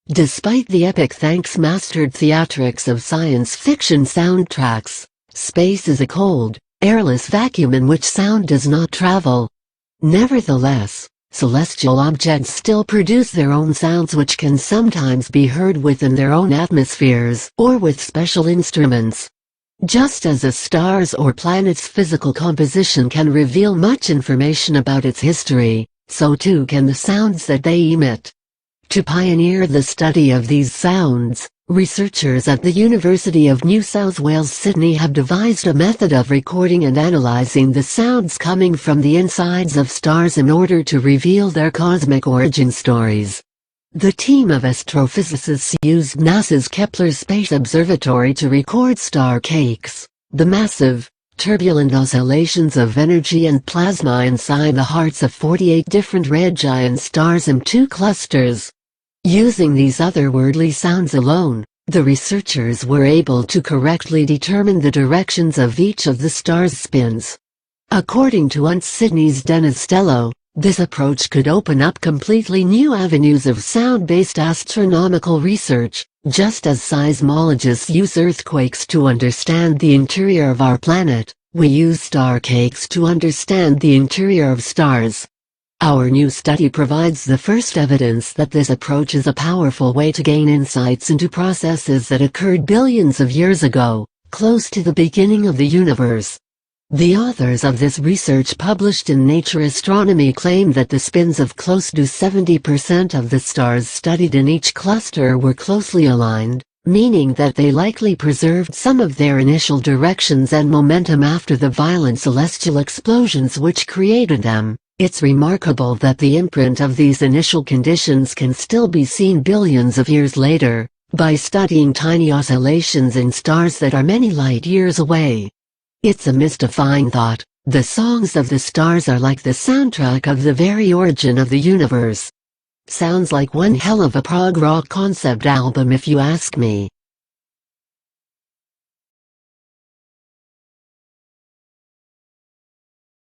Despite the epic thanks-mastered theatrics of science fiction soundtracks, space is a cold, airless vacuum in which sound does not travel. Nevertheless, celestial objects still produce their own sounds, which can sometimes be heard within their own atmospheres or with special instruments. Just as a star's or planet's physical composition can reveal much information about its history, so too can the sounds that they emit. To pioneer the study of these sounds, researchers at the University of New South Wales Sydney have devised a method of recording and analysing the sounds coming from the insides of stars in order to reveal their cosmic origin stories. The team of astrophysicists used NASA's Kepler Space Observatory to record star cakes, the massive, turbulent oscillations of energy and plasma inside the hearts of 48 different red giant stars in 2 clusters. Using these otherworldly sounds alone, the researchers were able to correctly determine the directions of each of the stars' spins. According to UNT Sydney's Dennis Stello, this approach could open up completely new avenues of sound-based astronomical research, just as seismologists use earthquakes to understand the interior of our planet. We use star cakes to understand the interior of stars. Our new study provides the first evidence that this approach is a powerful way to gain insights into processes that occurred billions of years ago, close to the beginning of the universe. The authors of this research, published in Nature Astronomy, claim that the spins of close to 70% of the stars studied in each cluster were closely aligned, meaning that they likely preserved some of their initial directions and momentum after the violent celestial explosions which created them. It's remarkable that the imprint of these initial conditions can still be seen billions of years later, by studying tiny oscillations in stars that are many light-years away. It's a mystifying thought. The songs of the stars are like the soundtrack of the very origin of the universe. Sounds like one hell of a prog rock concept album, if you ask me.